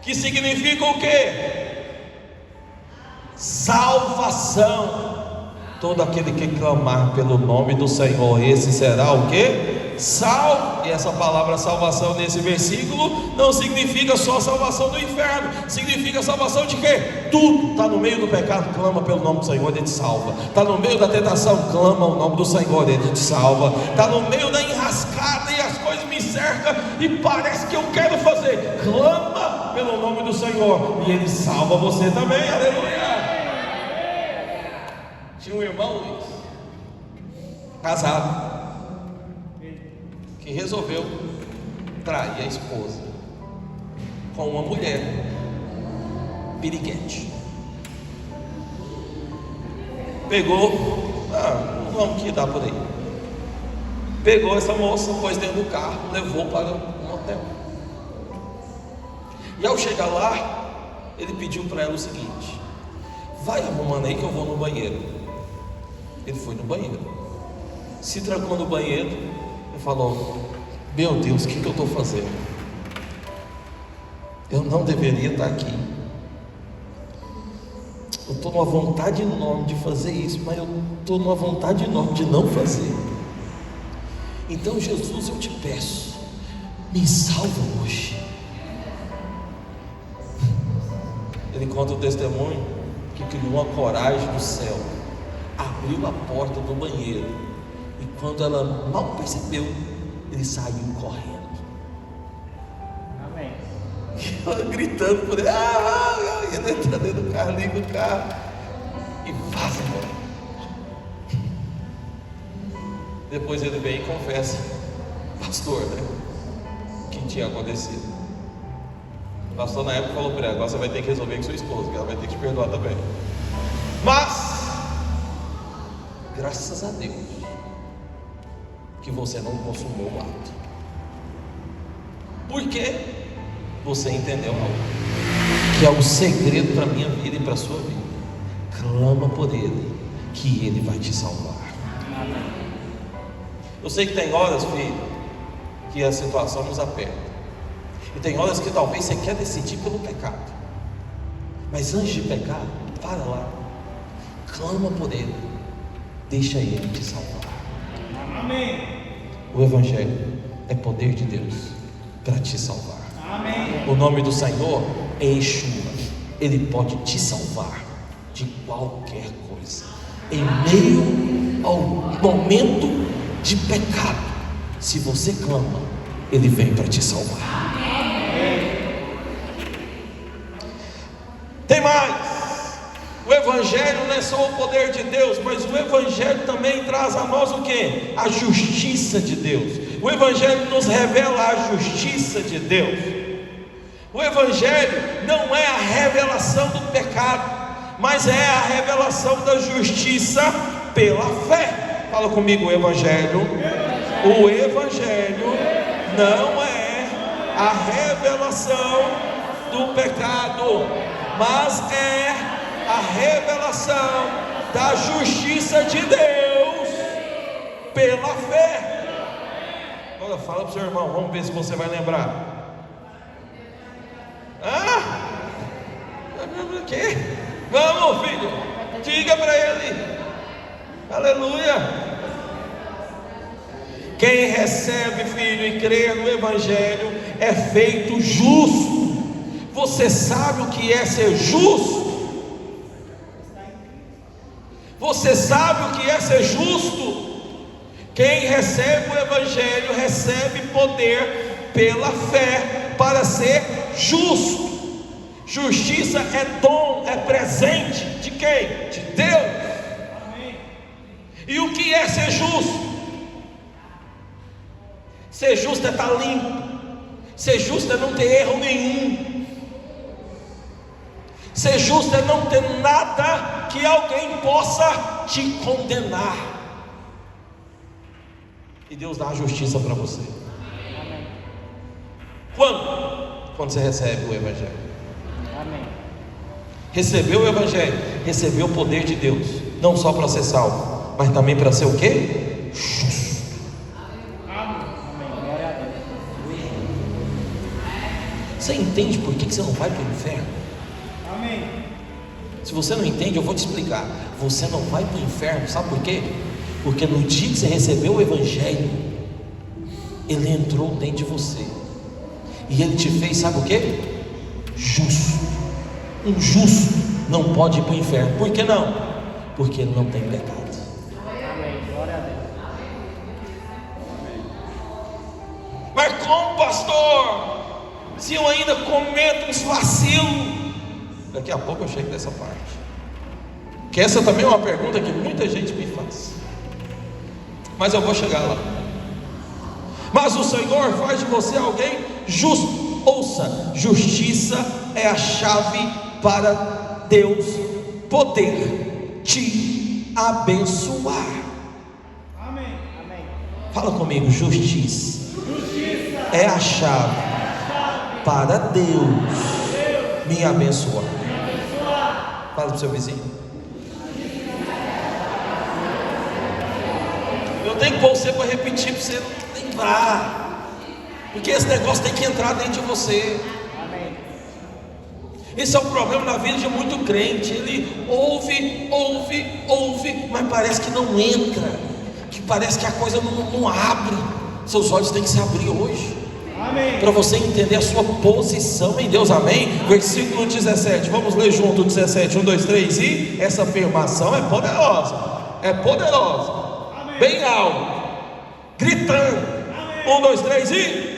que significa o quê? Salvação. Todo aquele que clamar pelo nome do Senhor, esse será o quê? Salvo. E essa palavra salvação nesse versículo não significa só salvação do inferno, significa salvação de quê? Tudo. Está no meio do pecado, clama pelo nome do Senhor, Ele te salva. Está no meio da tentação, clama o nome do Senhor, Ele te salva. Está no meio da enrascada e as coisas me cercam e parece que eu quero fazer, clama pelo nome do Senhor e Ele salva você também. Aleluia. Tinha um irmão, Luiz, casado, que resolveu trair a esposa com uma mulher piriguete. Pegou, não vamos que dá por aí. Pegou essa moça, pôs dentro do carro, levou para um hotel. E ao chegar lá, ele pediu para ela o seguinte: vai arrumando aí que eu vou no banheiro. Ele foi no banheiro, se trancou no banheiro e falou: meu Deus, o que eu estou fazendo? Eu não deveria estar aqui. Eu estou numa vontade enorme de fazer isso, mas eu estou numa vontade enorme de não fazer. Então, Jesus, eu te peço, me salva hoje. Ele conta o testemunho que criou uma coragem do céu, abriu a porta do banheiro e quando ela mal percebeu, ele saiu correndo. Amém. Ela gritando por ele, ele entra dentro do carro, liga o carro e vaza embora. Depois ele vem e confessa, pastor, né, o que tinha acontecido. O pastor na época falou para ele: agora você vai ter que resolver com sua esposa, que ela vai ter que te perdoar também. Mas graças a Deus que você não consumou o ato, porque você entendeu algo que é o segredo para a minha vida e para a sua vida. Clama por Ele, que Ele vai te salvar. Eu sei que tem horas, filho, que a situação nos aperta, e tem horas que talvez você quer decidir pelo pecado, mas antes de pecar, para lá, clama por Ele, deixa Ele te salvar. Amém. O Evangelho é poder de Deus para te salvar. Amém. O nome do Senhor é Yeshua. Ele pode te salvar de qualquer coisa, em meio ao momento de pecado. Se você clama, Ele vem para te salvar. Amém. Tem mais. O Evangelho não é só o poder de Deus, mas o Evangelho também traz a nós o que? A justiça de Deus. O Evangelho nos revela a justiça de Deus. O Evangelho não é a revelação do pecado, mas é a revelação da justiça pela fé. Fala comigo: o Evangelho. O Evangelho não é a revelação do pecado, mas é a revelação da justiça de Deus pela fé. Agora fala para o seu irmão, vamos ver se você vai lembrar. O quê? Vamos, filho, diga para ele. Aleluia. Quem recebe, filho, e crê no Evangelho é feito justo. Você sabe o que é ser justo? Você sabe o que é ser justo? Quem recebe o Evangelho recebe poder pela fé para ser justo. Justiça é dom, é presente de quem? De Deus. Amém. E o que é ser justo? Ser justo é estar limpo. Ser justo é não ter erro nenhum. Ser justo é não ter nada que alguém possa te condenar. E Deus dá a justiça para você. Quando? Quando você recebe o Evangelho. Amém. Recebeu o Evangelho, recebeu o poder de Deus, não só para ser salvo, mas também para ser o quê? Justo. Você entende por que você não vai para o inferno? Amém. Se você não entende, eu vou te explicar. Você não vai para o inferno, sabe por quê? Porque no dia que você recebeu o Evangelho, ele entrou dentro de você, e ele te fez, sabe o quê? Justo. Um justo não pode ir para o inferno. Por que não? Porque ele não tem pecado. Amém. Glória a Deus. Mas como, pastor? Se eu ainda cometo uns vacilos? Daqui a pouco eu chego nessa parte, que essa também é uma pergunta que muita gente me faz, mas eu vou chegar lá. Mas o Senhor faz de você alguém justo. Ouça, justiça é a chave para Deus poder te abençoar. Amém. Amém. Fala comigo, justiça é a chave para Deus me abençoar. Fala para o seu vizinho. Eu tenho que pôr você para repetir, para você lembrar, porque esse negócio tem que entrar dentro de você. Amém. Esse é o problema na vida de muito crente. Ele ouve, mas parece que não entra, que parece que a coisa não abre. Seus olhos têm que se abrir hoje, para você entender a sua posição em Deus. Amém? Versículo 17, vamos ler junto. 17, 1, 2, 3. E essa afirmação é poderosa. É poderosa. Amém. Bem alto, gritando. Amém. 1, 2, 3 e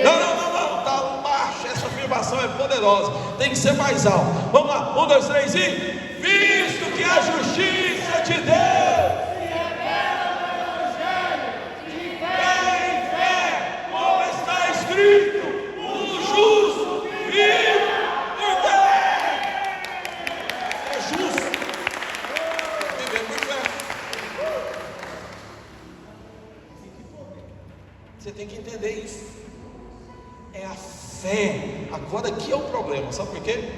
não, tá baixo. Essa afirmação é poderosa, tem que ser mais alto. Vamos lá, 1, 2, 3 e visto que a justiça de Deus o justo vive por fé. É justo viver por fé. Você tem que entender isso. É a fé. Agora aqui é o problema, sabe por quê?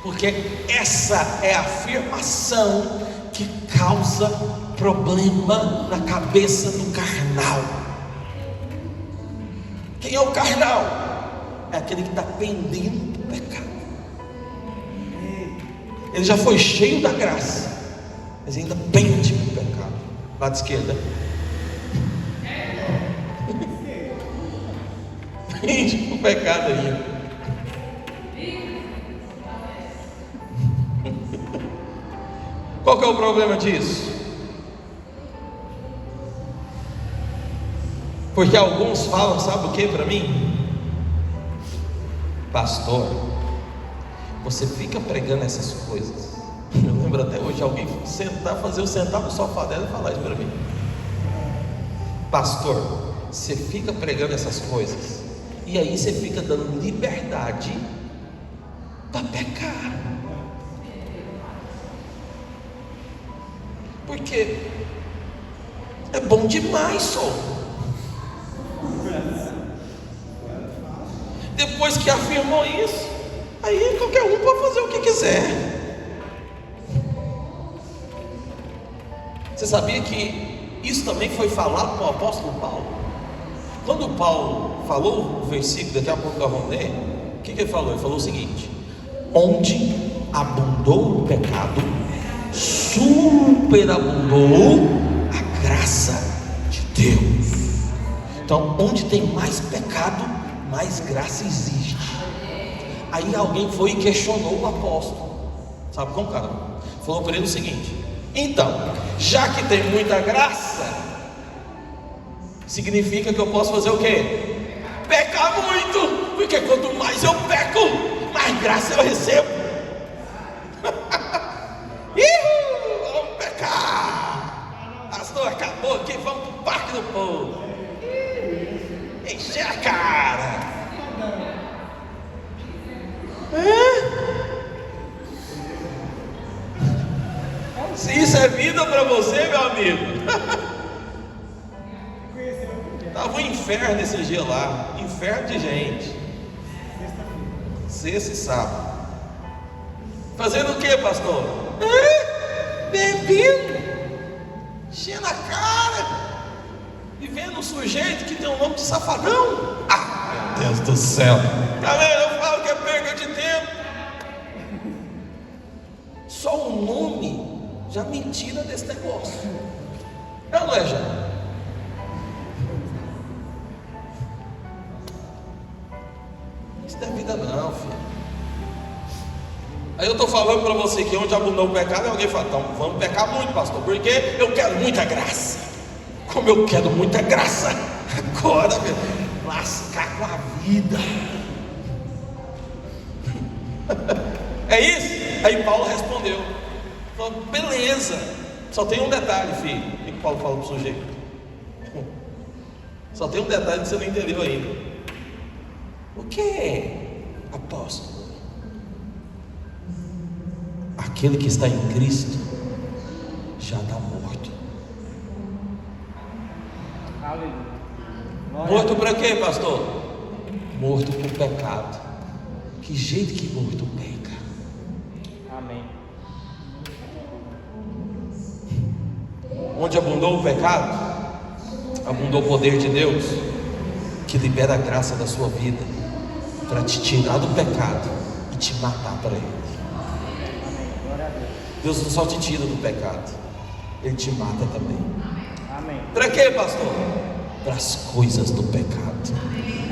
Porque essa é a afirmação que causa problema na cabeça do carnal. Quem é o carnal? É aquele que está pendendo do pecado. Ele já foi cheio da graça, mas ainda pende do pecado. Lado esquerda. Pende do pecado ainda. Qual que é o problema disso? Porque alguns falam, sabe o que para mim? Pastor, você fica pregando essas coisas. Eu lembro até hoje alguém fazer eu sentar no sofá dela e falar isso para mim. Pastor, você fica pregando essas coisas, e aí você fica dando liberdade para pecar. Porque é bom demais, só. Depois que afirmou isso, aí qualquer um pode fazer o que quiser. Você sabia que isso também foi falado para o apóstolo Paulo? Quando Paulo falou o versículo, daqui a pouco nós vamos ler, o que ele falou? Ele falou o seguinte: onde abundou o pecado, superabundou a graça de Deus. Então, onde tem mais pecado, mais graça existe. Aí alguém foi e questionou o apóstolo. Sabe como, cara? Falou para ele o seguinte: então, já que tem muita graça, significa que eu posso fazer o quê? Pecar muito, porque quanto mais eu peco, mais graça eu recebo. Vamos pecar. Pastor, acabou aqui, vamos é vida para você, meu amigo. Estava um inferno esse dia lá, inferno de gente. Sexta e sábado. Fazendo o que, pastor? Bebendo, enchendo a cara e vendo um sujeito que tem o nome de safadão. Ah, meu Deus do céu. Tá vendo? Eu falo que é perda de tempo. Só o nome já me tira desse negócio. Não é, já? Isso não é vida não, filho. Aí eu estou falando para você que onde abundou o pecado, alguém fala, então vamos pecar muito, pastor, porque eu quero muita graça. Como eu quero muita graça, agora, meu, lascar com a vida. É isso? Aí Paulo respondeu, falou, beleza, só tem um detalhe, filho. O que Paulo fala para o sujeito? Só tem um detalhe que você não entendeu ainda. O que é apóstolo? Aquele que está em Cristo já está morto. Aleluia. Morto para quê, pastor? Morto para o pecado. Que jeito que morto peca? Amém. Onde abundou o pecado, abundou o poder de Deus, que libera a graça da sua vida para te tirar do pecado e te matar para Ele. Deus não só te tira do pecado, Ele te mata também. Amém. Para quê, pastor? Para as coisas do pecado.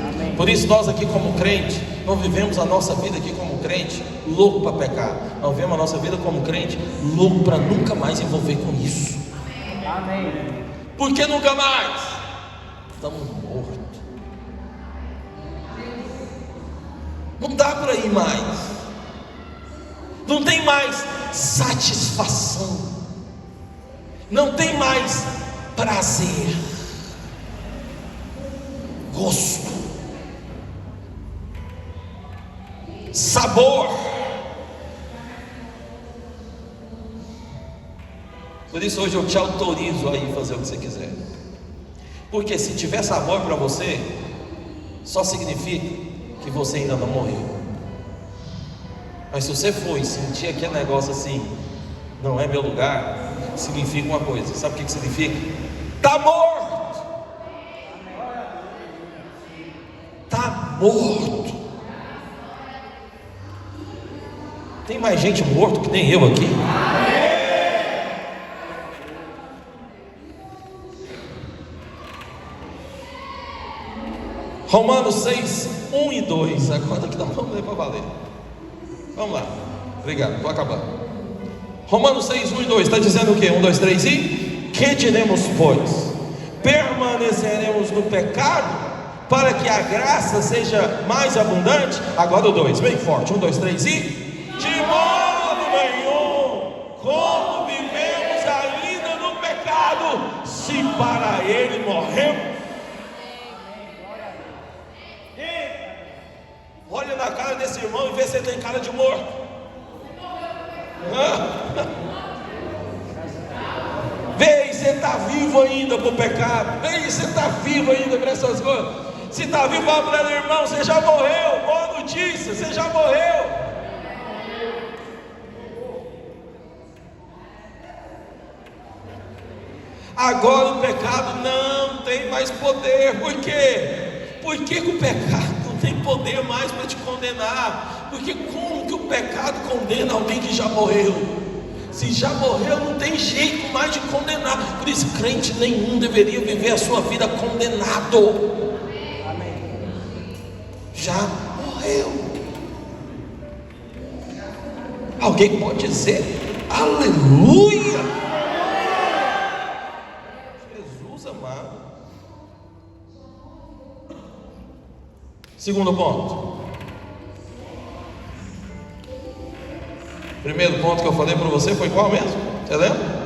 Amém. Por isso nós aqui como crente, não vivemos a nossa vida aqui como crente louco para pecar. Nós vivemos a nossa vida como crente louco para nunca mais envolver com isso. Amém. Por que nunca mais? Estamos mortos. Não dá para ir mais. Não tem mais satisfação. Não tem mais prazer, gosto, sabor. Por isso hoje eu te autorizo a ir fazer o que você quiser. Porque se tiver sabor para você, só significa que você ainda não morreu. Mas se você for e sentir aquele negócio assim, não é meu lugar, significa uma coisa. Sabe o que significa? Está morto. Está morto. Tem mais gente morto que nem eu aqui? Romanos 6, 1 e 2. Agora que nós vamos ler para valer. Vamos lá, obrigado, vou acabar. Romanos 6, 1 e 2, está dizendo o que? 1, 2, 3 e? Que diremos, pois? Permaneceremos no pecado para que a graça seja mais abundante? Agora o 2, bem forte, 1, 2, 3 e? De modo nenhum, como vivemos ainda no pecado, se para ele morremos. Olha na cara desse irmão e vê se ele tem cara de morto. Vê se ele está vivo ainda para o pecado. Vê se ele está vivo ainda para essas coisas. Se está vivo, fala para ele, irmão, você já morreu. Boa notícia, você já morreu. Agora o pecado não tem mais poder. Por quê? Por que o pecado não tem poder mais para te condenar? Porque como que o pecado condena alguém que já morreu? Se já morreu, não tem jeito mais de condenar. Por isso, crente nenhum deveria viver a sua vida condenado. Já morreu. Alguém pode dizer aleluia? Jesus amado. Segundo ponto. Primeiro ponto que eu falei para você foi qual mesmo? Você lembra?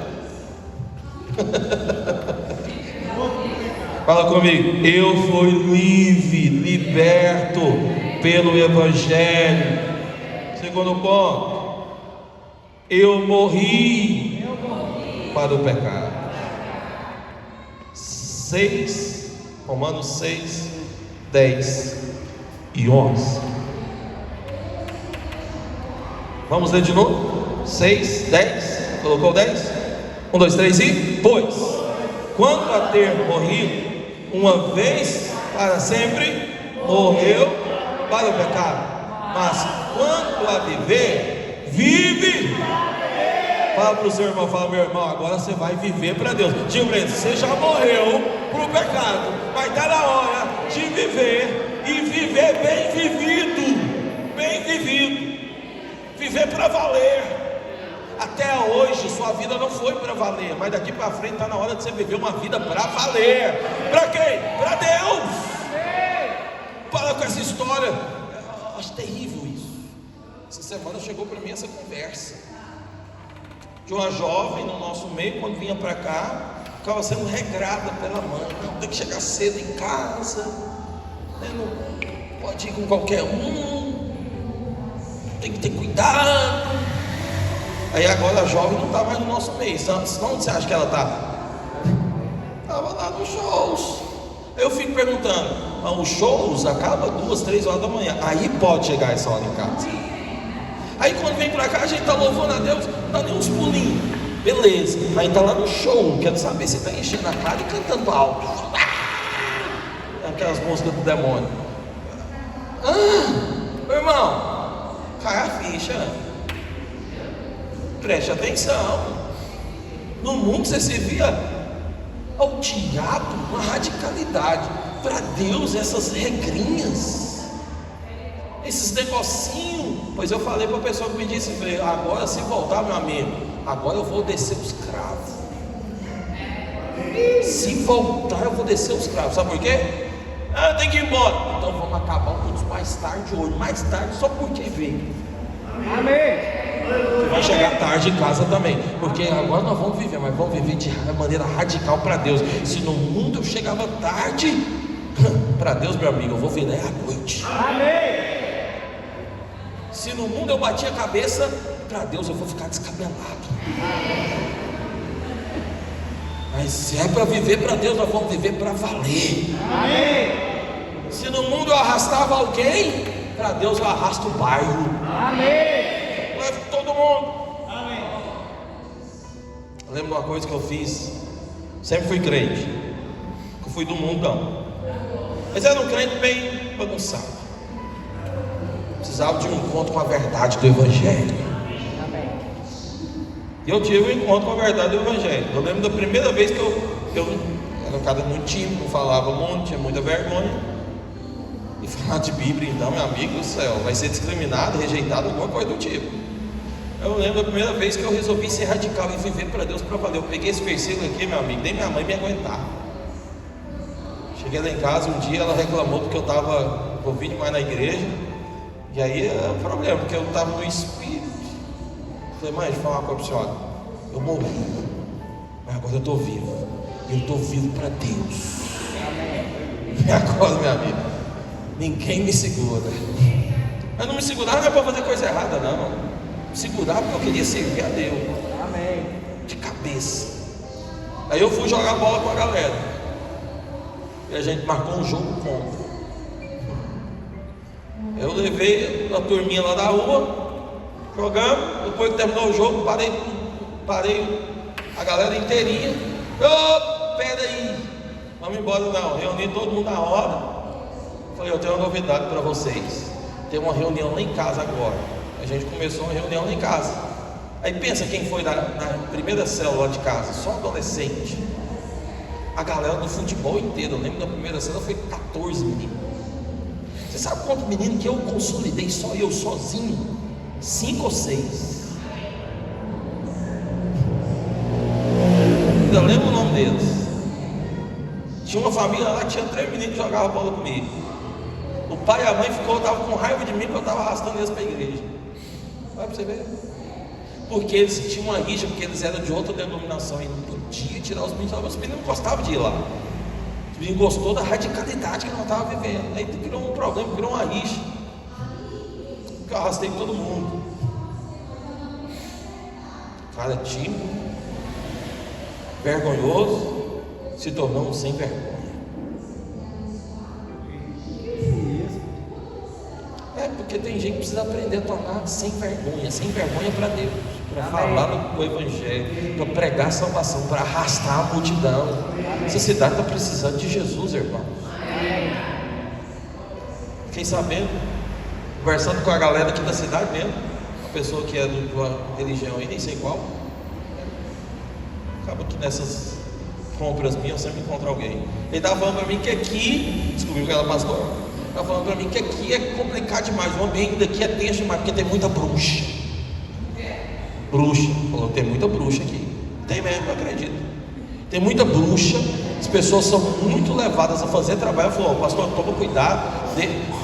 Fala comigo. Eu fui livre, liberto pelo Evangelho. Segundo ponto. Eu morri para o pecado. Romanos 6, 10 e 11. Vamos ler de novo? 6, 10. Colocou 10? 1, 2, 3 e... Pois, quanto a ter morrido uma vez para sempre, morreu para o pecado. Mas quanto a viver, vive. Fala para o seu irmão, fala: meu irmão, agora você vai viver para Deus. Diga para ele: você já morreu para o pecado, mas está na hora de viver, e viver bem vivido. Bem vivido. Viver para valer. Até hoje sua vida não foi para valer, mas daqui para frente está na hora de você viver uma vida para valer. Para quem? Para Deus. Para com essa história. Eu acho terrível isso. Essa semana chegou para mim essa conversa de uma jovem no nosso meio, quando vinha para cá, ficava sendo regrada pela mãe. Não, tem que chegar cedo em casa, né? Não pode ir com qualquer um, tem que ter cuidado. Aí agora a jovem não está mais no nosso meio. Onde você acha que ela está? Estava lá nos shows. Aí eu fico perguntando: os shows acabam 2, 3 horas da manhã, aí pode chegar essa hora em casa. Aí quando vem pra cá, a gente está louvando a Deus, dá nem uns pulinhos, beleza. Aí está lá no show, quero saber se está enchendo a cara e cantando alto, aquelas músicas do demônio. Meu irmão, cai a ficha, preste atenção. No mundo você se via ao diabo, uma radicalidade. Para Deus, essas regrinhas, esses negocinhos. Pois eu falei para a pessoa que me disse, falei: agora se voltar, meu amigo, agora eu vou descer os cravos. Se voltar, eu vou descer os cravos. Sabe por quê? Tem que ir embora. Então vamos acabar um pouco mais tarde hoje. Mais tarde só porque veio. Amém. Você vai chegar tarde em casa também, porque agora nós vamos viver, mas vamos viver de maneira radical para Deus. Se no mundo eu chegava tarde, para Deus, meu amigo, eu vou virar à noite. Amém. Se no mundo eu batia a cabeça, para Deus eu vou ficar descabelado. Mas se é para viver para Deus, nós vamos viver para valer. Amém. Se no mundo eu arrastava alguém, para Deus eu arrasto o bairro. Amém. Levo todo mundo. Amém. Eu lembro de uma coisa que eu fiz. Sempre fui crente. Eu fui do mundão, mas era um crente bem bagunçado. Precisava de um encontro com a verdade do Evangelho. Amém. E eu tive um encontro com a verdade do Evangelho. Eu lembro da primeira vez que eu era um cara muito tímido, não falava muito, tinha muita vergonha. E falar de Bíblia, então, meu amigo do céu, vai ser discriminado, rejeitado, alguma coisa do tipo. Eu lembro da primeira vez que eu resolvi ser radical e viver para Deus para valer. Eu peguei esse versículo aqui, meu amigo, nem minha mãe me aguentava. Cheguei lá em casa um dia, ela reclamou porque eu estava ouvindo demais na igreja. E aí é um problema, porque eu estava no espírito. Falei: mãe, deixa eu falar uma coisa para a senhora. Eu morri, mas agora eu estou vivo. E eu estou vivo para Deus. E agora, meu amigo, ninguém me segura. Mas não me segurava não é para fazer coisa errada, não. Me segurava porque eu queria servir a Deus. Amém. De cabeça. Aí eu fui jogar bola com a galera. E a gente marcou um jogo contra. Eu levei a turminha lá da rua, jogamos. Depois que terminou o jogo, parei a galera inteirinha. Pera aí, vamos embora não. Reuni todo mundo na hora. Falei: eu tenho uma novidade para vocês. Tem uma reunião lá em casa agora. A gente começou uma reunião lá em casa. Aí pensa quem foi na primeira célula lá de casa, só adolescente. A galera do futebol inteiro. Eu lembro da primeira célula, foi 14 meninos. Você sabe quantos meninos que eu consolidei, só eu sozinho? 5 ou 6. Ainda lembro o nome deles. Tinha uma família lá que tinha 3 meninos que jogavam bola comigo. O pai e a mãe estavam com raiva de mim porque eu estava arrastando eles para a igreja. Vai para você ver. Porque eles tinham uma rixa, porque eles eram de outra denominação e não podia tirar os meninos. Os meninos não gostavam de ir lá. Os meninos gostou da radicalidade que nós estávamos vivendo. Aí criou um problema, criou uma rixa. Porque eu arrastei todo mundo. Cara tímido. vergonhoso se tornou um sem vergonha. Porque tem gente que precisa aprender a tornar sem vergonha para Deus, para falar do Evangelho, para pregar salvação, para arrastar a multidão. Essa cidade está precisando de Jesus, irmão. Fiquei sabendo, conversando com a galera aqui da cidade mesmo, uma pessoa que é de uma religião aí, nem sei qual. Acaba que nessas compras minhas eu sempre encontro alguém. Ele estava falando para mim que aqui, descobriu que ela é pastor, estava falando para mim que aqui é complicado demais, o ambiente daqui é tenso demais, porque tem muita bruxa. Bruxa, falou, tem muita bruxa aqui. Tem mesmo, eu acredito. Tem muita bruxa, as pessoas são muito levadas a fazer trabalho. Ela falou, pastor, toma cuidado,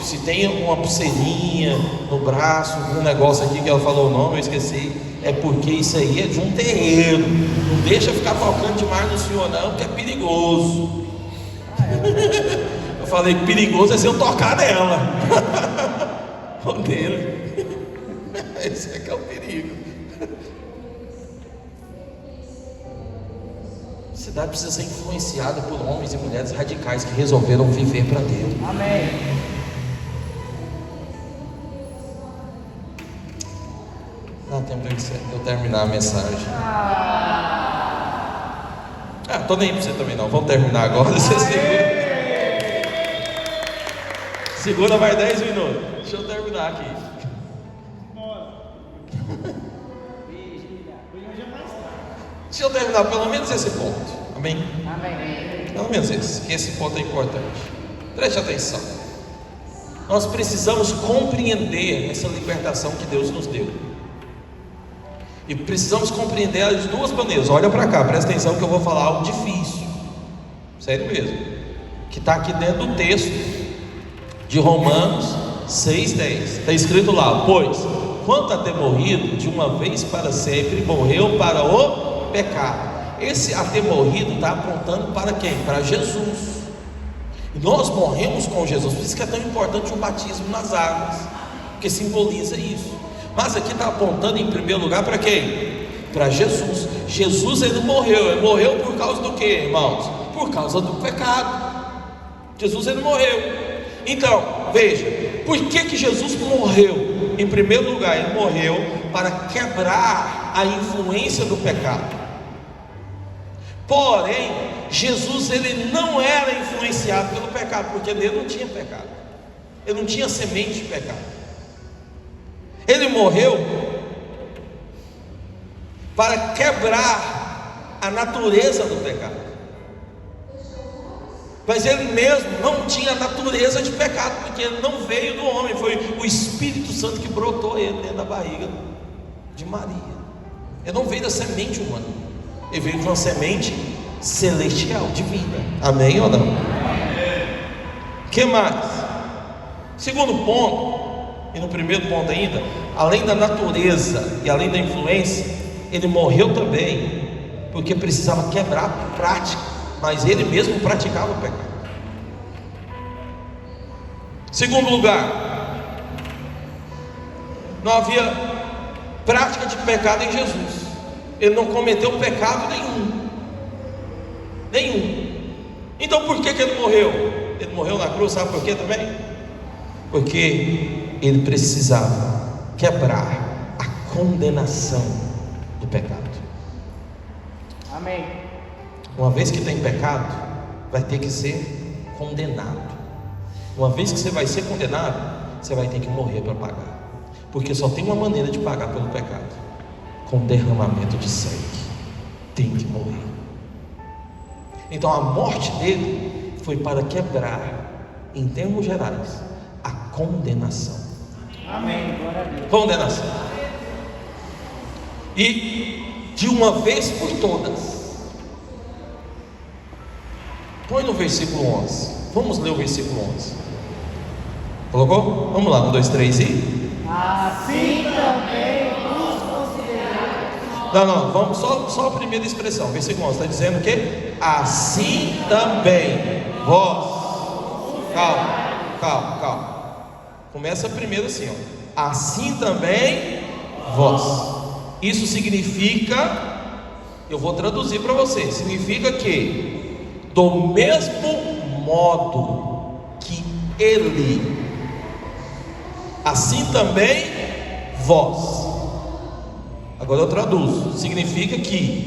se tem uma pulseirinha no braço, um negócio aqui que ela falou o nome, eu esqueci, é porque isso aí é de um terreiro. Não deixa ficar tocando demais no senhor não, porque é perigoso. Eu falei que perigoso é se eu tocar nela. O dele. Esse é que é o perigo. A cidade precisa ser influenciada por homens e mulheres radicais que resolveram viver para Deus. Amém. Dá tempo de eu terminar a mensagem. Tô nem para você também não. Vamos terminar agora. Você segura mais 10 minutos. Deixa eu terminar aqui. Deixa eu terminar pelo menos esse ponto. Amém? Amém. Pelo menos esse, que esse ponto é importante. Preste atenção. Nós precisamos compreender essa libertação que Deus nos deu. E precisamos compreender ela de duas maneiras. Olha para cá, presta atenção que eu vou falar algo difícil. Sério mesmo. Que está aqui dentro do texto de Romanos 6,10. Está escrito lá: pois, quanto a ter morrido, de uma vez para sempre, morreu para o pecado. Esse a ter morrido está apontando para quem? Para Jesus. E nós morremos com Jesus. Por isso que é tão importante o batismo nas águas, porque simboliza isso. Mas aqui está apontando em primeiro lugar para quem? Para Jesus. Jesus ele morreu por causa do que, irmãos? Por causa do pecado. Jesus ele morreu. Então, veja, por que Jesus morreu? Em primeiro lugar, ele morreu para quebrar a influência do pecado. Porém, Jesus ele não era influenciado pelo pecado, porque nele não tinha pecado. Ele não tinha semente de pecado. Ele morreu para quebrar a natureza do pecado. Mas ele mesmo não tinha natureza de pecado, porque ele não veio do homem, foi o Espírito Santo que brotou ele dentro da barriga de Maria. Ele não veio da semente humana, ele veio de uma semente celestial, divina. Amém ou não? O que mais? Segundo ponto, e no primeiro ponto ainda, além da natureza e além da influência, ele morreu também porque precisava quebrar a prática, mas ele mesmo praticava o pecado. Segundo lugar, não havia prática de pecado em Jesus. Ele não cometeu pecado nenhum. Então por que ele morreu? Ele morreu na cruz, sabe por quê também? Porque ele precisava quebrar a condenação do pecado. Amém. Uma vez que tem pecado, vai ter que ser condenado. Uma vez que você vai ser condenado, você vai ter que morrer para pagar. Porque só tem uma maneira de pagar pelo pecado: com derramamento de sangue. Tem que morrer. Então a morte dele foi para quebrar, em termos gerais, a condenação. Amém. Glória a Deus. Condenação. E de uma vez por todas. Põe no versículo 11. Vamos ler o versículo 11. Colocou? Vamos lá, 1, 2, 3 e... Assim também nos consideramos. Não, vamos só a primeira expressão. Versículo 11 está dizendo o quê? Assim também vós. Calma. Começa primeiro assim, ó. Assim também vós. Isso significa Eu vou traduzir para vocês. Significa que, do mesmo modo que Ele, assim também vós. Agora eu traduzo. Significa que